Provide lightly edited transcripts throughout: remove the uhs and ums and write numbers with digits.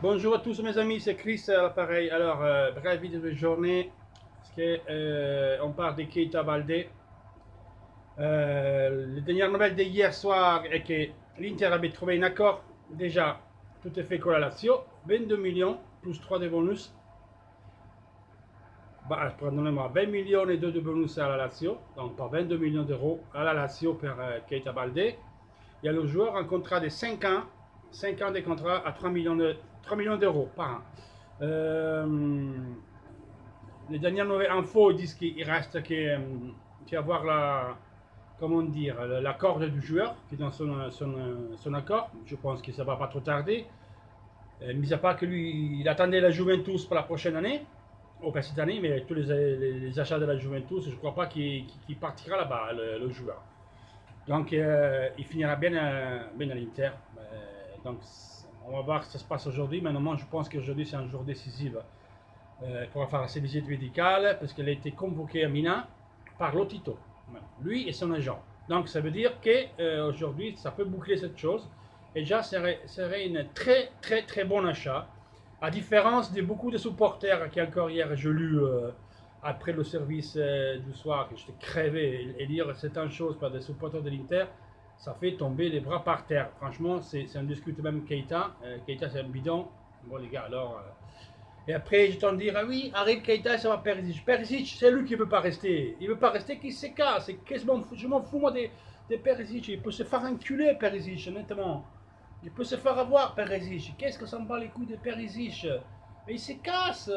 Bonjour à tous mes amis, c'est Chris à l'appareil. Alors, brève vidéo de journée, parce que, on parle de Keita Baldé. La dernière nouvelle d'hier soir est que l'Inter avait trouvé un accord, déjà tout est fait con la Lazio, 22 millions plus 3 de bonus. Pardonnez-moi, 20 millions et 2 de bonus à la Lazio, donc pas 22 millions d'euros à la Lazio pour Keita Baldé. Il y a le joueur un contrat de 5 ans de contrat à 3 millions d'euros par an. Les dernières nouvelles infos disent qu'il reste qu'à voir comment dire, l'accord du joueur qui est dans son accord. Je pense que ça va pas trop tarder. Mis à part que lui, il attendait la Juventus pour la prochaine année, ou pas cette année, mais tous les achats de la Juventus, je ne crois pas qu'il partira là-bas, le joueur. Donc, il finira bien à l'Inter. Donc, on va voir ce qui se passe aujourd'hui. Maintenant, je pense qu'aujourd'hui, c'est un jour décisif pour faire sa visite médicale, parce qu'elle a été convoquée à Milan par Lotito, lui et son agent. Donc, ça veut dire qu'aujourd'hui, ça peut boucler cette chose. Et déjà, serait une très bon achat. À différence de beaucoup de supporters qui encore hier, je lu après le service du soir, que j'étais crevé, et lire certaines choses par des supporters de l'Inter, ça fait tomber les bras par terre. Franchement, c'est un discute même Keita. Keita, c'est un bidon. Bon, les gars, alors. Et après, je t'en dire, ah oui, arrive Keita, ça va Perisic. Perisic, c'est lui qui ne veut pas rester. Il ne veut pas rester, qu'il se casse. Je m'en fous, moi, de Perisic. Il peut se faire enculer, Perisic, honnêtement. Il peut se faire avoir, Perisic. Qu'est-ce que ça me bat les couilles de Perisic? Mais il se casse,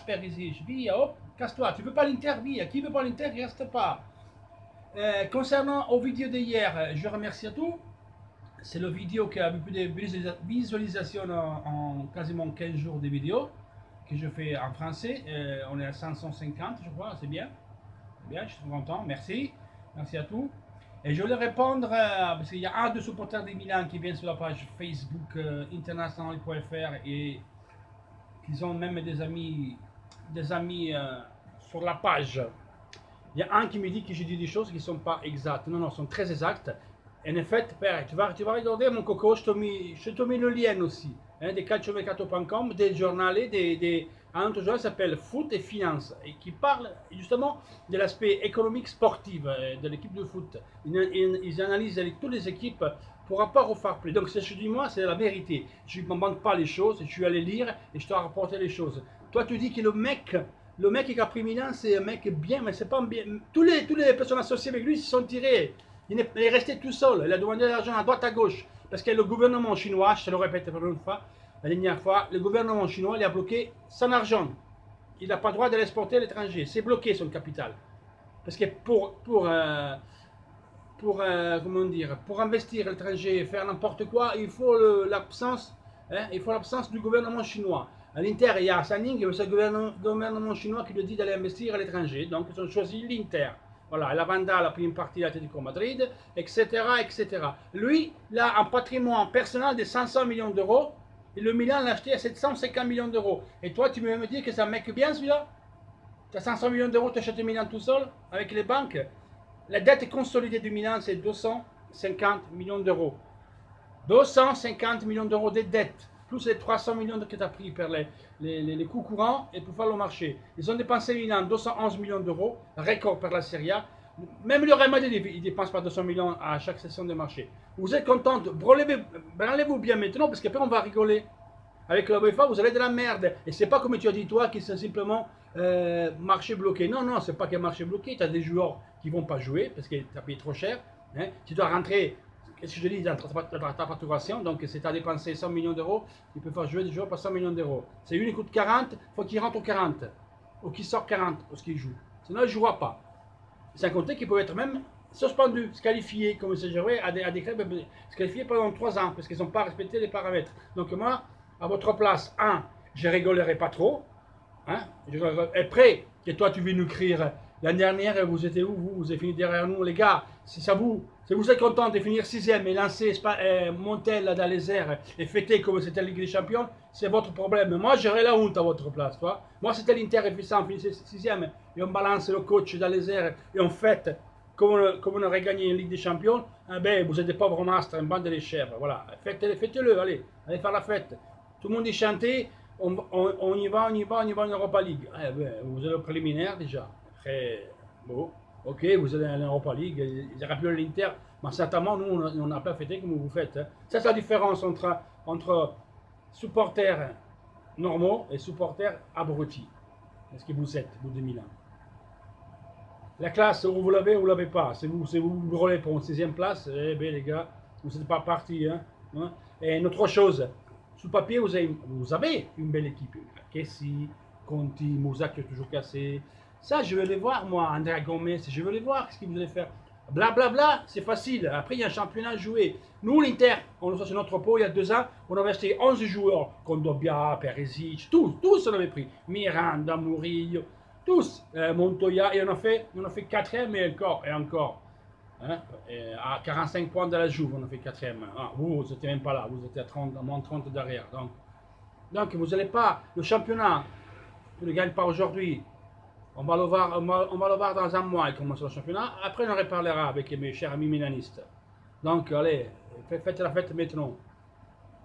Perisic. Via, hop, casse-toi. Tu veux pas l'Inter, via. Qui veut pas l'Inter, il reste pas. Concernant aux vidéos d'hier, je remercie à tous. C'est le vidéo qui a eu plus de visualisations en quasiment 15 jours de vidéos que je fais en français. On est à 550, je crois, c'est bien. Bien, je suis content, merci. Merci à tous. Et je voulais répondre, parce qu'il y a un de supporters de Milan qui vient sur la page Facebook international.fr et ils ont même des amis sur la page. Il y a un qui me dit que j'ai dit des choses qui ne sont pas exactes. Non, sont très exactes. Et en fait, tu vas regarder mon coco, je te mets le lien aussi. De calciomercato.com, des journaux, un autre journal qui s'appelle Foot et Finance, et qui parle justement de l'aspect économique sportif de l'équipe de foot. Ils analysent toutes les équipes pour rapport au fair play. Donc, ce que je dis moi, c'est la vérité. Je ne m'invente pas les choses, je suis allé lire et je te rapporté les choses. Toi, tu dis que le mec qui a pris Milan, c'est un mec bien, mais c'est pas bien. Toutes les personnes associées avec lui se sont tirées. Il est resté tout seul. Il a demandé de l'argent à droite, à gauche. Parce que le gouvernement chinois, je te le répète pour une fois, la dernière fois, le gouvernement chinois il a bloqué son argent. Il n'a pas le droit de l'exporter à l'étranger. C'est bloqué son capital. Parce que comment dire, pour investir à l'étranger, faire n'importe quoi, il faut l'absence du gouvernement chinois. À l'Inter, il y a Sanning, c'est le gouvernement chinois qui lui dit d'aller investir à l'étranger. Donc, ils ont choisi l'Inter. Voilà, la Vanda, la première partie de l'Atlético Madrid, etc., etc. Lui, il a un patrimoine personnel de 500 millions d'euros et le Milan l'a acheté à 750 millions d'euros. Et toi, tu veux me dire que c'est un mec bien celui-là? Tu as 500 millions d'euros, tu achètes le Milan tout seul avec les banques? La dette consolidée du Milan, c'est 250 millions d'euros. 250 millions d'euros de dettes, plus les 300 millions que tu as pris pour les coûts courants et pour faire le marché. Ils ont dépensé Milan 211 millions d'euros, record pour la Serie A. Même le Real Madrid, il ne dépense pas 200 millions à chaque session de marché. Vous êtes content, branlez-vous bien maintenant, parce qu'après on va rigoler. Avec la UEFA, vous avez de la merde. Et c'est pas comme tu as dit toi, qui c'est simplement marché bloqué. Non, c'est pas qu'un marché bloqué. Tu as des joueurs qui vont pas jouer, parce que tu as payé trop cher. Hein. Tu dois rentrer. Qu'est-ce que je dis dans ta facturation? Donc, si tu as dépensé 100 millions d'euros, tu peux faire jouer des joueurs par 100 millions d'euros. C'est une qui coûte 40, il faut qu'il rentre aux 40. Ou qu'il sort 40 pour ce qu'il joue. Sinon, il ne jouera pas. Sans compter qu'il peut être même suspendu, disqualifié, comme c'est joué à des clubs, disqualifié pendant 3 ans, parce qu'ils n'ont pas respecté les paramètres. Donc, moi, à votre place, je rigolerai pas trop. Hein? Et après, que toi, tu veux nous crier. L'année dernière, vous étiez où? Vous avez fini derrière nous, les gars. Si vous êtes content de finir 6e et lancer Montel dans les airs et fêter comme c'était la Ligue des Champions, c'est votre problème. Moi, j'aurais la honte à votre place. Toi. Moi, c'était l'Inter et ça, on finissait 6e et on balance le coach dans les airs et on fête comme on aurait gagné une Ligue des Champions. Eh ben, vous êtes des pauvres mastres, une bande de chèvres. Voilà, faites-le, allez faire la fête. Tout le monde est chanté, on y va, on y va, on y va en Europa League. Eh ben, vous allez au préliminaire déjà. Après, bon, ok, vous allez en Europa League, ils auraient pu l'Inter, mais certainement, nous, on n'a pas fêté comme vous faites. Hein. Ça, c'est la différence entre supporters normaux et supporters abrutis. Est-ce que vous êtes, vous de Milan? La classe, vous l'avez ou vous l'avez pas. Si vous roulez pour une 6e place, eh bien les gars, vous n'êtes pas partis. Hein. Et une autre chose, sur le papier, vous avez une belle équipe. Kessi, Conti, Moussa qui est toujours cassé. Ça, je veux les voir, moi, Andrea Gomez, je veux les voir, ce qu'ils vous allez faire. Blablabla, bla, bla, c'est facile. Après, il y a un championnat à jouer. Nous, l'Inter, on a sur notre pot il y a 2 ans, on avait acheté 11 joueurs, Kondogbia, Perisic, tous on avait pris. Miranda, Murillo, tous, Montoya, et on a fait 4e et encore. Hein, à 45 points de la Juve, on a fait 4e. Ah, vous n'étiez même pas là, vous étiez à moins 30 derrière. Donc vous n'allez pas, le championnat, vous ne gagnez pas aujourd'hui. On va le voir dans un mois, il commence le championnat. Après, on en reparlera avec mes chers amis milanistes. Donc, allez, faites la fête maintenant.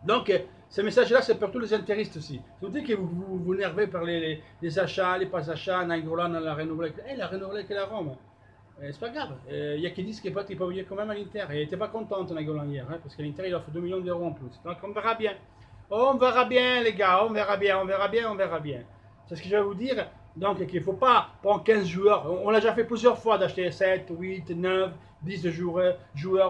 Donc, ce message-là, c'est pour tous les intéristes aussi. Vous dites que vous énervez par les achats, les pas achats, Nainggolan, la renouvelée. La renouvelée que la Rome. C'est pas grave. Il y a qui disent qu'il peut venir quand même à l'Inter. Il n'était pas content, Nainggolan, hier, hein, parce que l'Inter, il offre 2 millions d'euros en plus. Donc, on verra bien. On verra bien, les gars. On verra bien. C'est ce que je vais vous dire. Donc, il ne faut pas prendre 15 joueurs. On l'a déjà fait plusieurs fois d'acheter 7, 8, 9, 10 joueurs.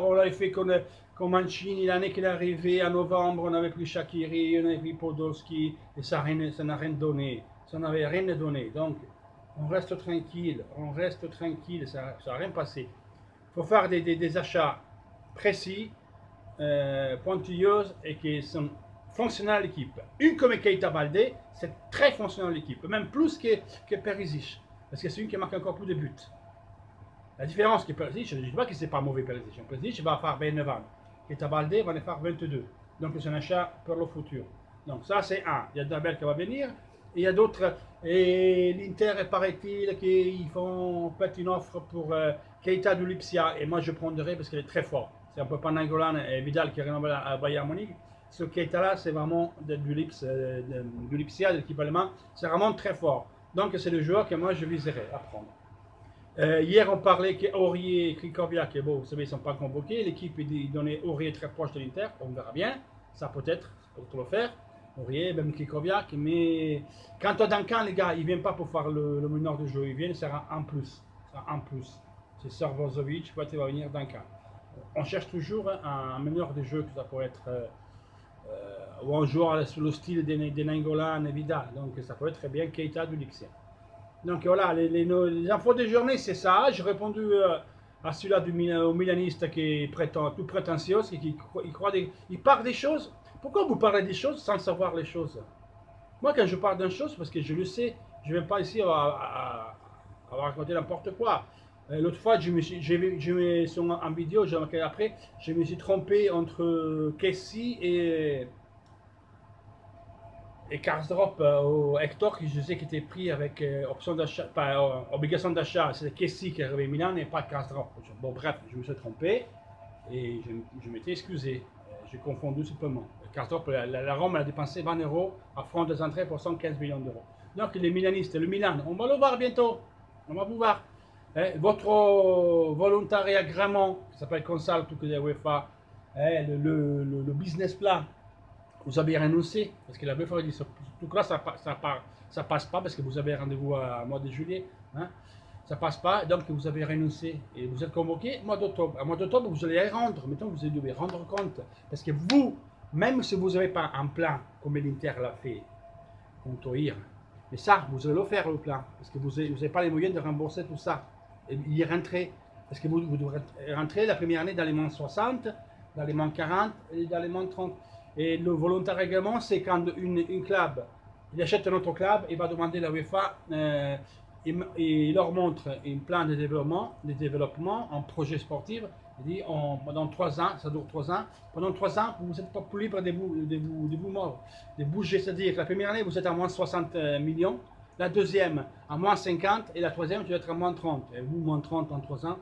On l'a fait comme Mancini, l'année qu'il est arrivé en novembre. On avait pris Shaqiri, on avait pris Podolski. Et ça n'a rien donné. Ça n'avait rien donné. Donc, on reste tranquille. Ça n'a rien passé. Il faut faire des achats précis, pointilleux et qui sont fonctionnel à l'équipe. Une comme Keita Baldé, c'est très fonctionnel à l'équipe, même plus que Perisic, parce que c'est une qui marque encore plus de buts. La différence que Perisic, je ne dis pas que c'est pas mauvais Perisic. Perisic va faire 29 ans, Keita Baldé va en faire 22. Donc c'est un achat pour le futur. Donc ça c'est un. Il y a Dabel qui va venir, et il y a d'autres. Et l'Inter, paraît-il, qu'ils font peut-être une offre pour Keita du Lipsia, et moi je prendrai parce qu'elle est très forte. C'est un peu pas Nainggolan et Vidal qui renouvelent à Bayern Munich. Ce Keita-là, c'est vraiment du Lipsia, de l'équipe allemande. C'est vraiment très fort. Donc, c'est le joueur que moi, je viserais à prendre. Hier, on parlait qu'Aurier et Krikoviak, bon, vous savez, ils ne sont pas convoqués. L'équipe, il donnait Aurier très proche de l'Inter. On verra bien. Ça peut-être, pour le faire. Aurier, même Krikoviak. Mais quant à Duncan, les gars, ils ne viennent pas pour faire le meneur de jeu. Ils viennent, c'est un plus. C'est Sarvozovic, peut-être va venir Duncan. On cherche toujours un meneur de jeu que ça pourrait être... ou un joueur sur le style de Nainggolan et Vidal. Donc ça peut être très bien Keita du Lipsia. Donc voilà, les infos de journée, c'est ça. J'ai répondu à celui-là au milaniste qui est tout prétentieux, il parle des choses. Pourquoi vous parlez des choses sans savoir les choses? Moi, quand je parle d'une chose, parce que je le sais, je ne viens pas ici à raconter n'importe quoi. L'autre fois, en vidéo, j'ai remarqué après, je me suis trompé entre Kessi et Karsdorp au Hector, qui je sais qui était pris avec option d'achat, pas obligation d'achat. C'est Kessi qui est arrivé à Milan et pas Karsdorp. Bon, bref, je me suis trompé et je m'étais excusé. J'ai confondu simplement. Karsdorp, la Rome a dépensé 20 € à front des entrées pour 115 millions d'euros. Donc les milanistes, le Milan, on va le voir bientôt. On va vous voir. Votre volontariat agrément, qui s'appelle Consal, tout que la UEFA, le business plan, vous avez renoncé, parce que la UEFA dit tout cas ça passe pas, parce que vous avez rendez-vous à mois de juillet, hein, ça passe pas, donc vous avez renoncé, et vous êtes convoqué mois d'octobre. À mois d'octobre, vous allez rendre, maintenant vous devez rendre compte, parce que vous, même si vous n'avez pas un plan, comme l'Inter l'a fait, contre IR, mais ça, vous allez le faire le plan, parce que vous n'avez pas les moyens de rembourser tout ça. Et y rentrer, parce que vous devrez rentrer la première année dans les moins 60, dans les moins 40 et dans les moins 30. Et le volontariat également, c'est quand une club, il achète un autre club, il va demander à la UEFA, il leur montre un plan de développement, un projet sportif. Il dit, pendant 3 ans, ça dure 3 ans, pendant 3 ans, vous n'êtes pas plus libre de bouger, c'est-à-dire la première année, vous êtes à moins 60 millions, la deuxième à moins 50 et la troisième, tu vas être à moins 30. Et vous, moins 30 en 3 ans.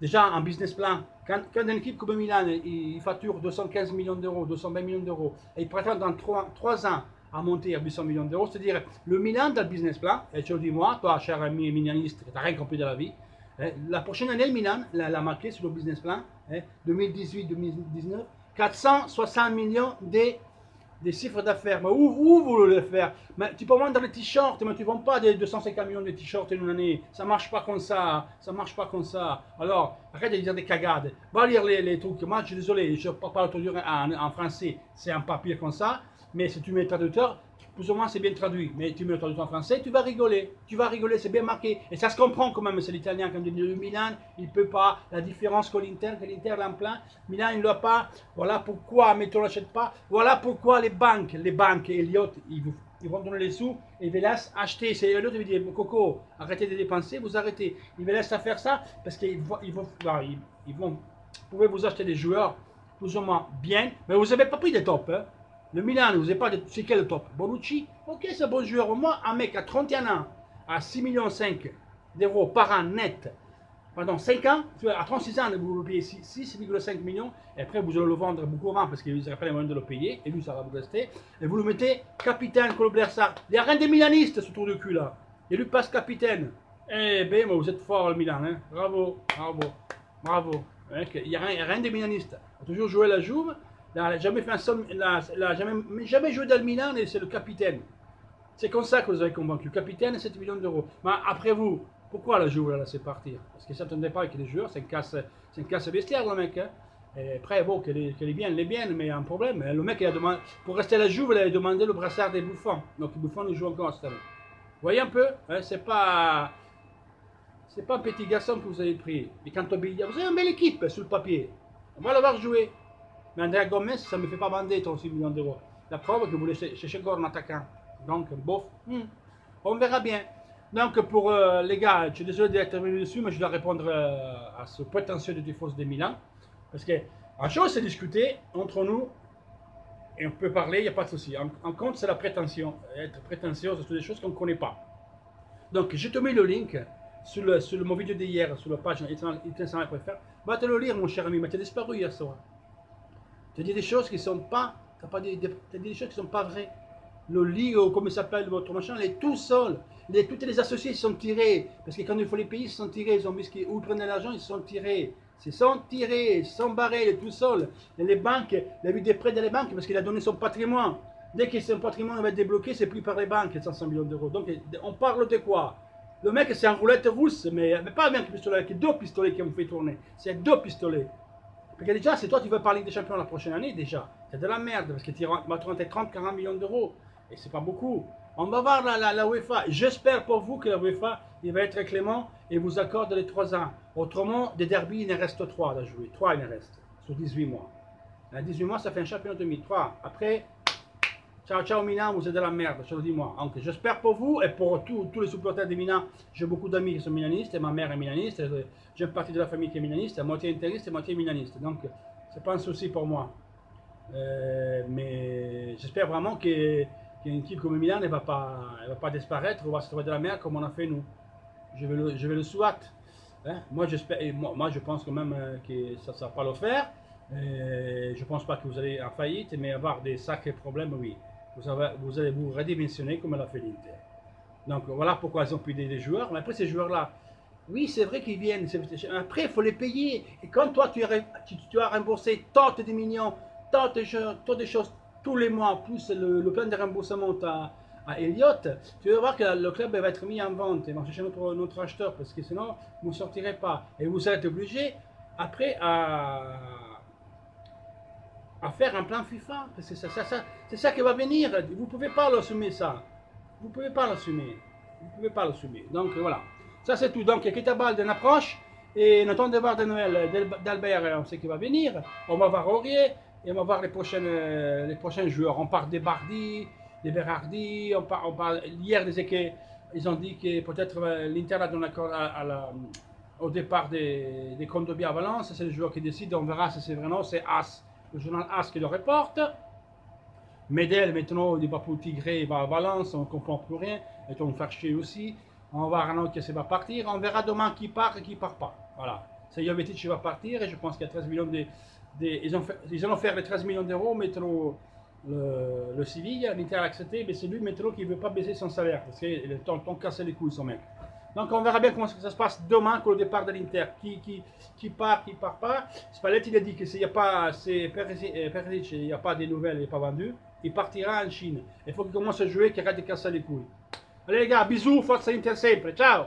déjà en business plan, quand une équipe comme Milan, il facture 215 millions d'euros, 220 millions d'euros, et il prétend dans 3 ans à monter à 800 millions d'euros, c'est-à-dire le Milan dans le business plan, et tu le dis moi, toi cher ami milaniste, qui n'as rien compris de la vie, la prochaine année, le Milan l'a marqué sur le business plan, 2018-2019, 460 millions des chiffres d'affaires. Mais où vous voulez le faire? Mais tu peux vendre des t-shirts, mais tu ne vends pas des 250 millions de t-shirts en une année. Ça ne marche pas comme ça. Ça marche pas comme ça. Alors, arrête de dire des cagades. Va lire les trucs. Moi, je suis désolé, je ne parle pas traduire en français. C'est un papier comme ça. Mais si tu mets le traducteur, plus ou moins c'est bien traduit. Mais tu mets le traducteur en français, tu vas rigoler. Tu vas rigoler, c'est bien marqué. Et ça se comprend quand même. C'est l'italien quand il dit le Milan, il ne peut pas. La différence que l'Inter l'a en plein. Milan, il ne l'a pas. Voilà pourquoi Metro ne l'achète pas. Voilà pourquoi les banques Elliott, ils vont donner les sous et ils vous laissent acheter. C'est l'autre qui dit Coco, arrêtez de dépenser, vous arrêtez. Ils vous laissent faire ça parce qu'ils vont pouvez vous acheter des joueurs plus ou moins bien, mais vous n'avez pas pris des tops. Hein. Le Milan, vous n'avez pas de. C'est quel top? Bonucci, ok, c'est un bon joueur. Au moins, un mec à 31 ans, à 6,5 millions d'euros par an net, pendant 5 ans, à 36 ans, vous le payez 6,5 millions, et après vous allez le vendre beaucoup avant parce qu'il n'aura pas les moyens de le payer, et lui ça va vous rester, et vous le mettez capitaine comme le Blair-Sarr. Il n'y a rien de milaniste ce tour de cul là, et lui passe capitaine. Eh ben, vous êtes fort le Milan, hein? Bravo, bravo, bravo. Il n'y a rien de milaniste. Il a toujours joué la Juve. Il n'a jamais fait un somme, jamais joué dans le Milan et c'est le capitaine. C'est comme ça que vous avez convaincu. Le capitaine, 7 millions d'euros. Mais après vous, pourquoi la Juve l'a laissé partir? Parce qu'il ne s'attendait pas avec les joueurs, c'est une casse vestiaire le mec. Hein. Et après, bon, qu'elle est bien, mais il y a un problème. Le mec, il a demandé, pour rester à la Juve, il a demandé le brassard des Buffons. Donc Buffon, il joue encore cette année. Vous voyez un peu, hein, c'est pas un petit garçon que vous avez pris. Et quand vous avez une belle équipe sur le papier. On va le voir jouer. Mais Andrea Gomez, ça ne me fait pas vendre 36 millions d'euros. La preuve que vous voulez chercher encore un attaquant. Donc, bof, on verra bien. Donc, pour les gars, je suis désolé d'être venu dessus, mais je dois répondre à ce prétentieux de défausse de Milan. Parce que, en chose, c'est discuter entre nous, et on peut parler, il n'y a pas de souci. En compte, c'est la prétention. Être prétentieux, c'est des choses qu'on ne connaît pas. Donc, je te mets le link sur mon vidéo d'hier, sur la page Itinéraire.fr. Va te le lire, mon cher ami, mais tu as disparu hier soir. Tu as dit des choses qui ne sont pas, tu as dit des choses qui sont pas vraies. Le lit, comme il s'appelle votre machin, il est tout seul. Toutes les associés sont tirés. Parce que quand il faut les payer, ils sont tirés. Ils ont vu où ils prenaient l'argent, ils sont tirés. Ils sont tirés, ils sont barrés, il est tout seul. Et les banques, il a eu des prêts dans les banques parce qu'il a donné son patrimoine. Dès que son patrimoine va être débloqué, c'est plus par les banques, 500 millions d'euros. Donc, on parle de quoi? Le mec, c'est en roulette russe, mais pas un pistolet, c'est 2 pistolets qui ont fait tourner. C'est 2 pistolets. Parce que déjà, c'est toi qui veux parler des champions la prochaine année, déjà. C'est de la merde, parce que tu vas te rentrer 30-40 millions d'euros. Et c'est pas beaucoup. On va voir la UEFA. J'espère pour vous que la UEFA il va être clément et vous accorde les 3 ans. Autrement, des derbies, il en reste 3 à jouer. 3 il en reste, sur 18 mois. À 18 mois, ça fait un champion demi. 3. Après, ciao, ciao Milan, vous êtes de la merde, je le dis moi. Donc, j'espère pour vous et pour tous les supporters de Milan. J'ai beaucoup d'amis qui sont milanistes et ma mère est milaniste. J'ai une partie de la famille qui est milaniste, à moitié interiste et moitié milaniste. Donc, c'est pas un souci pour moi. Mais j'espère vraiment qu'une équipe comme Milan ne va pas disparaître ou va se trouver de la merde comme on a fait nous. Je vais le souhaiter. Hein? Moi, je pense quand même que ça ne va pas le faire. Je ne pense pas que vous allez en faillite, mais avoir des sacrés problèmes, oui. Vous allez vous redimensionner comme elle a fait l'Inter. Donc voilà pourquoi ils ont pris des joueurs. Mais après, ces joueurs-là, oui, c'est vrai qu'ils viennent. Après, il faut les payer. Et quand toi, tu as remboursé tant de millions, tant de choses tous les mois, plus le plan de remboursement à Elliott, tu vas voir que le club va être mis en vente. Ils vont chercher notre acheteur parce que sinon, vous ne sortirez pas. Et vous êtes obligé, après, à faire un plan FIFA. Parce que c'est ça qui va venir. Vous ne pouvez pas l'assumer, ça. Vous ne pouvez pas l'assumer. Vous ne pouvez pas l'assumer. Donc voilà. Ça c'est tout. Donc Ketabal d'une approche. Et notre devoir de Noël d'Albert, on sait qu'il va venir. On va voir Aurier. Et on va voir les prochains joueurs. On parle des Bardi, des Berardi. On parle hier ils ont dit que peut-être l'Inter a donné accord au départ des Condobia à Valence. C'est le joueur qui décide. On verra si c'est vrai ou non. C'est As. Le journal As qui le reporte. Medel, maintenant, il va pour Tigré, il va à Valence, on ne comprend plus rien. Et on va faire chier aussi. On va voir un autre qui va partir. On verra demain qui part et qui ne part pas. Voilà. c'est Jovetic qui va partir et je pense qu'il y a 13 millions ils ont offert les 13 millions d'euros, Metro, le Sevilla, l'Inter a accepté, mais c'est lui, Metro, qui ne veut pas baisser son salaire, parce qu'il t'ont cassé les couilles, son mec. Donc on verra bien comment ça se passe demain pour le départ de l'Inter. Qui part pas. Spalletti il a dit que s'il n'y a pas, Perisic, il n'y a pas des nouvelles, il n'est pas vendu, il partira en Chine. Il faut qu'il commence à jouer, qu'il arrête de casser les couilles. Allez les gars, bisous, forza Inter sempre, ciao!